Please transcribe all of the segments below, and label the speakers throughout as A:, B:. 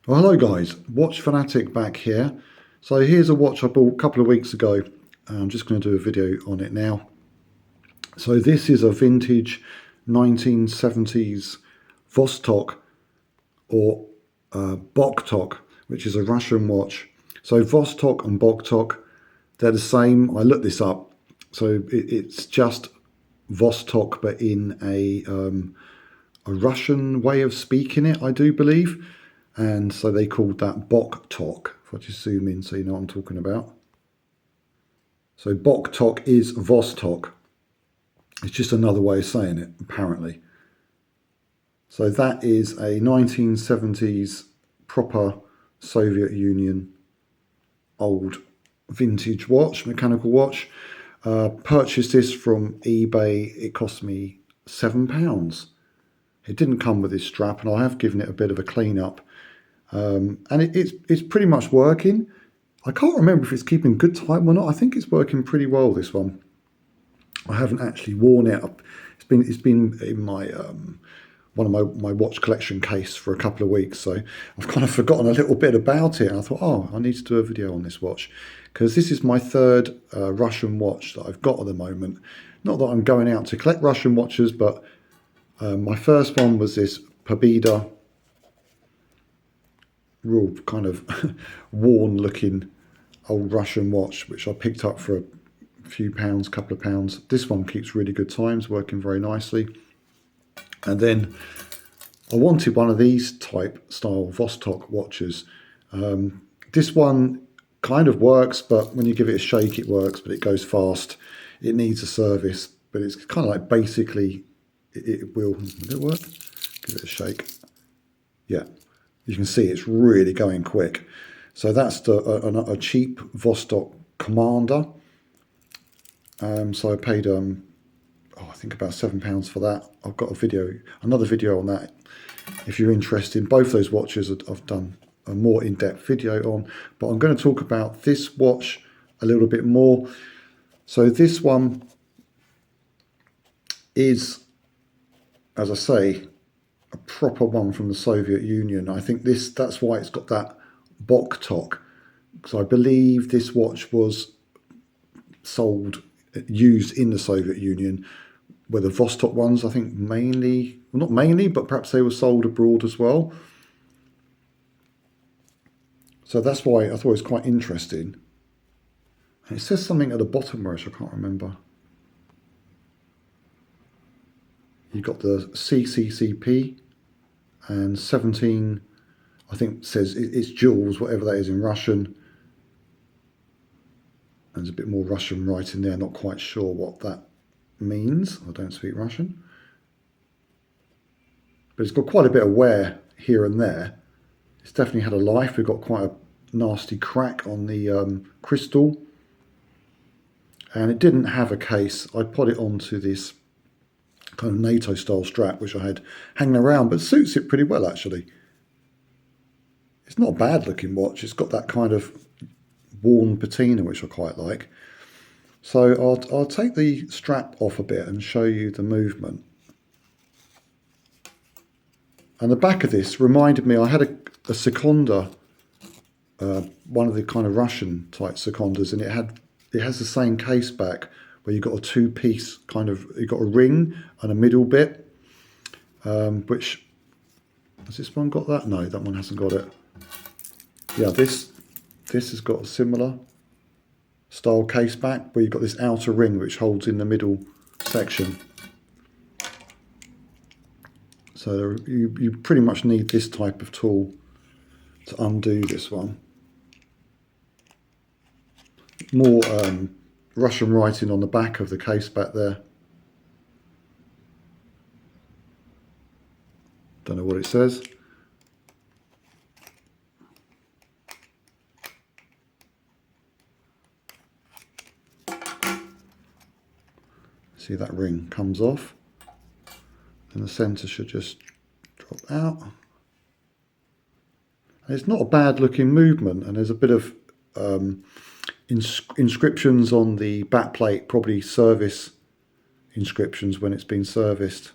A: Well, hello guys, Watch Fanatic back here. So here's a watch I bought a couple of weeks ago. I'm just going to do a video on it now. So this is a vintage 1970s Vostok or BOCTOK, which is a Russian watch. So Vostok and BOCTOK, they're the same. I looked this up. So it's just Vostok, but in a Russian way of speaking it, I do believe. And so they called that BOCTOK. If I just zoom in so you know what I'm talking about. So BOCTOK is Vostok. It's just another way of saying it, apparently. So that is a 1970s proper Soviet Union old vintage watch, mechanical watch. Purchased this from eBay. It cost me £7. It didn't come with this strap, and I have given it a bit of a clean up. And it's pretty much working. I can't remember if it's keeping good time or not. I think it's working pretty well, this one. I haven't actually worn it. It's been in my one of my watch collection case for a couple of weeks, so I've kind of forgotten a little bit about it. And I thought, oh, I need to do a video on this watch because this is my third Russian watch that I've got at the moment. Not that I'm going out to collect Russian watches, but my first one was this Pobeda, real kind of worn looking old Russian watch, which I picked up for a few pounds, couple of pounds. This one keeps really good times, working very nicely. And then I wanted one of these type style Vostok watches. This one kind of works, but when you give it a shake, it works, but it goes fast. It needs a service, but it's kind of like basically it will it work? Give it a shake. Yeah, you can see it's really going quick. So that's a cheap Vostok Commander. So I paid I think about £7 for that. I've got another video on that if you're interested. Both those watches I've done a more in-depth video on, but I'm going to talk about this watch a little bit more. So this one is, as I say, a proper one from the Soviet Union. I think that's why it's got that BOCTOK, because I believe this watch was used in the Soviet Union, where the Vostok ones, I think mainly, well, not mainly, but perhaps they were sold abroad as well. So that's why I thought it was quite interesting. And it says something at the bottom, which I can't remember. You've got the CCCP and 17, I think says it's joules, whatever that is in Russian. And there's a bit more Russian writing there, not quite sure what that means. I don't speak Russian. But it's got quite a bit of wear here and there. It's definitely had a life. We've got quite a nasty crack on the crystal. And it didn't have a case. I put it onto this kind of NATO style strap, which I had hanging around, but suits it pretty well actually. It's not a bad looking watch. It's got that kind of worn patina, which I quite like. So I'll take the strap off a bit and show you the movement. And the back of this reminded me, I had a Seconda, one of the kind of Russian type Secondas, and it has the same case back where you've got a two-piece kind of, you've got a ring and a middle bit, which, has this one got that? No, that one hasn't got it. Yeah, this has got a similar style case back where you've got this outer ring which holds in the middle section. So you pretty much need this type of tool to undo this one. More Russian writing on the back of the case back there. Don't know what it says. See, that ring comes off and the centre should just drop out. And it's not a bad looking movement, and there's a bit of inscriptions on the back plate, probably service inscriptions when it's been serviced.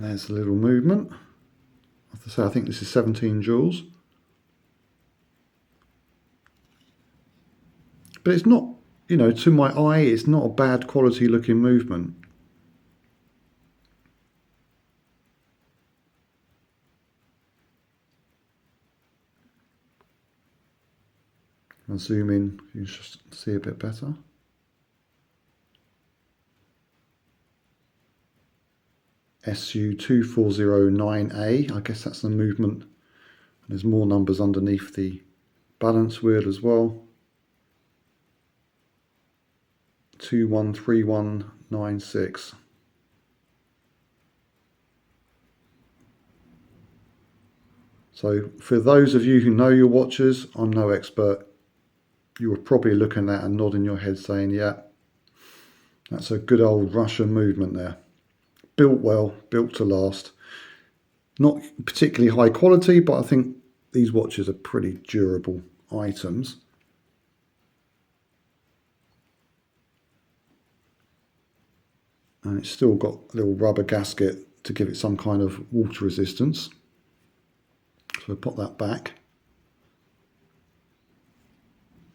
A: And there's a little movement. As I say, I think this is 17 joules. But it's not, you know, to my eye, it's not a bad quality looking movement. I'll zoom in, you can just see a bit better. SU2409A, I guess that's the movement. There's more numbers underneath the balance wheel as well. 213196. So for those of you who know your watches, I'm no expert. You were probably looking at and nodding your head saying, yeah, that's a good old Russian movement there. Built well, built to last. Not particularly high quality, but I think these watches are pretty durable items. And it's still got a little rubber gasket to give it some kind of water resistance. So we'll pop that back.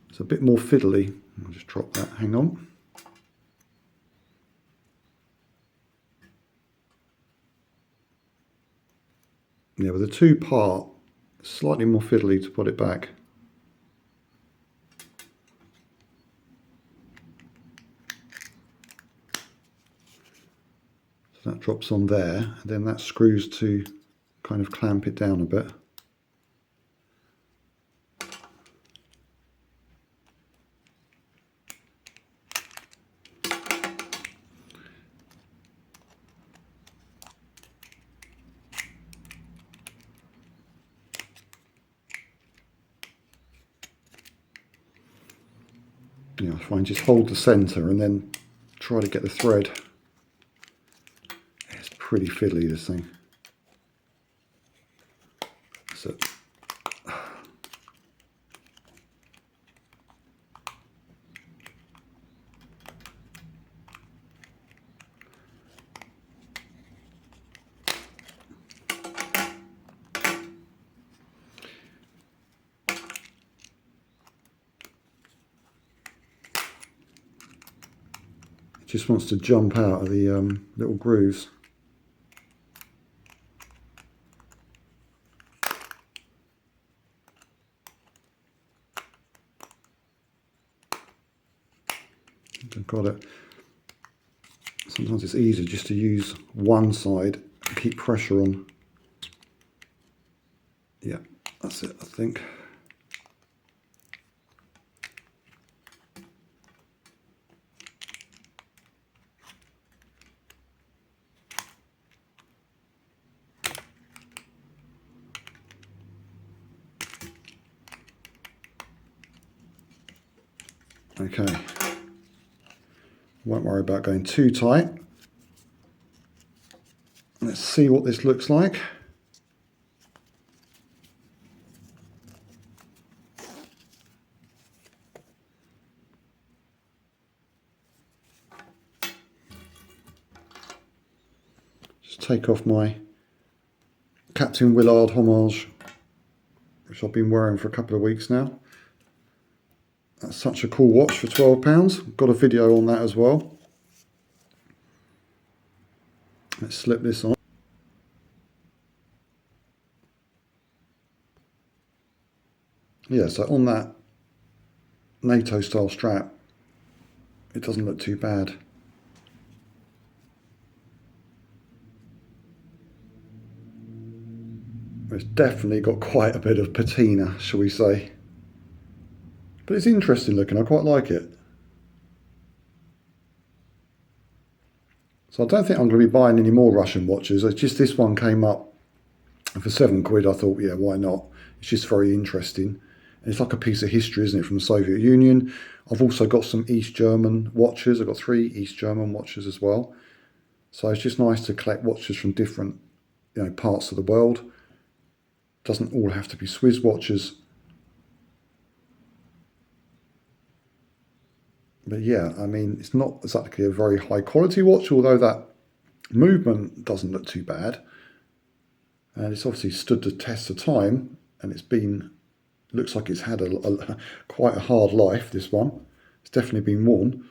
A: It's a bit more fiddly. I'll just drop that, hang on. Yeah, with the two part, slightly more fiddly to put it back. So that drops on there, and then that screws to kind of clamp it down a bit. Yeah, I find just hold the centre and then try to get the thread. It's pretty fiddly, this thing. So it just wants to jump out of the little grooves. I've got it. Sometimes it's easier just to use one side and keep pressure on. Yeah, that's it, I think. Okay, won't worry about going too tight. Let's see what this looks like. Just take off my Captain Willard homage, which I've been wearing for a couple of weeks now. That's such a cool watch for £12. Got a video on that as well. Let's slip this on. Yeah, so on that NATO style strap, it doesn't look too bad. It's definitely got quite a bit of patina, shall we say. But it's interesting looking, I quite like it. So I don't think I'm going to be buying any more Russian watches. It's just this one came up and for £7. I thought, yeah, why not? It's just very interesting. And it's like a piece of history, isn't it, from the Soviet Union. I've also got some East German watches. I've got 3 East German watches as well. So it's just nice to collect watches from different, parts of the world. Doesn't all have to be Swiss watches. But yeah, I mean, it's not exactly a very high quality watch, although that Movement doesn't look too bad, and it's obviously stood the test of time, and it's been, looks like it's had quite a hard life, this one. It's definitely been worn,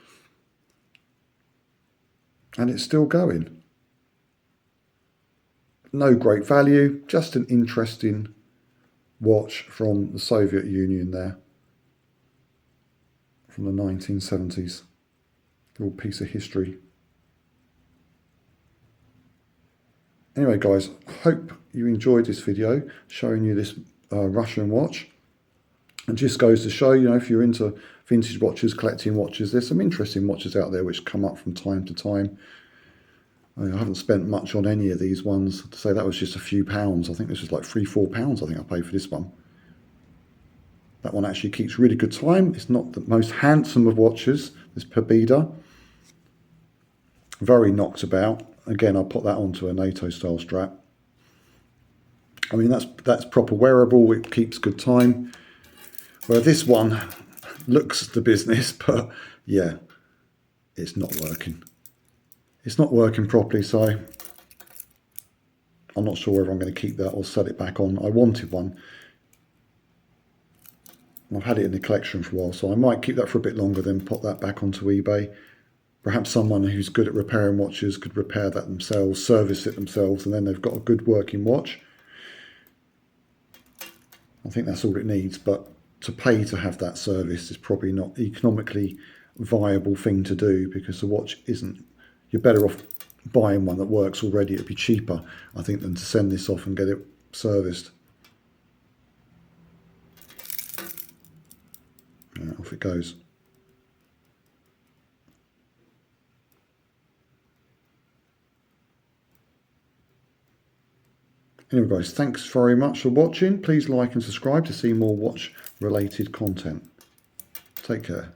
A: and it's still going. No great value, just an interesting watch from the Soviet Union there, from the 1970s. Little piece of history. Anyway guys, hope you enjoyed this video showing you this Russian watch. It just goes to show, you know, if you're into vintage watches, collecting watches, there's some interesting watches out there which come up from time to time. I haven't spent much on any of these ones. To say that was just a few pounds. I think this was like £3-4 I think I paid for this one. That one actually keeps really good time. It's not the most handsome of watches, this Pobeda. Very knocked about. Again, I'll put that onto a NATO style strap. I mean, that's proper wearable. It keeps good time. Where this one looks the business, but yeah, it's not working. It's not working properly, so I'm not sure whether I'm going to keep that or sell it back on. I wanted one. I've had it in the collection for a while, so I might keep that for a bit longer, then put that back onto eBay. Perhaps someone who's good at repairing watches could repair that themselves, service it themselves, and then they've got a good working watch. I think that's all it needs, but to pay to have that service is probably not economically viable thing to do, because the watch isn't, you're better off buying one that works already. It'd be cheaper, I think, than to send this off and get it serviced. Yeah, off it goes. Anyway guys, thanks very much for watching. Please like and subscribe to see more watch related content. Take care.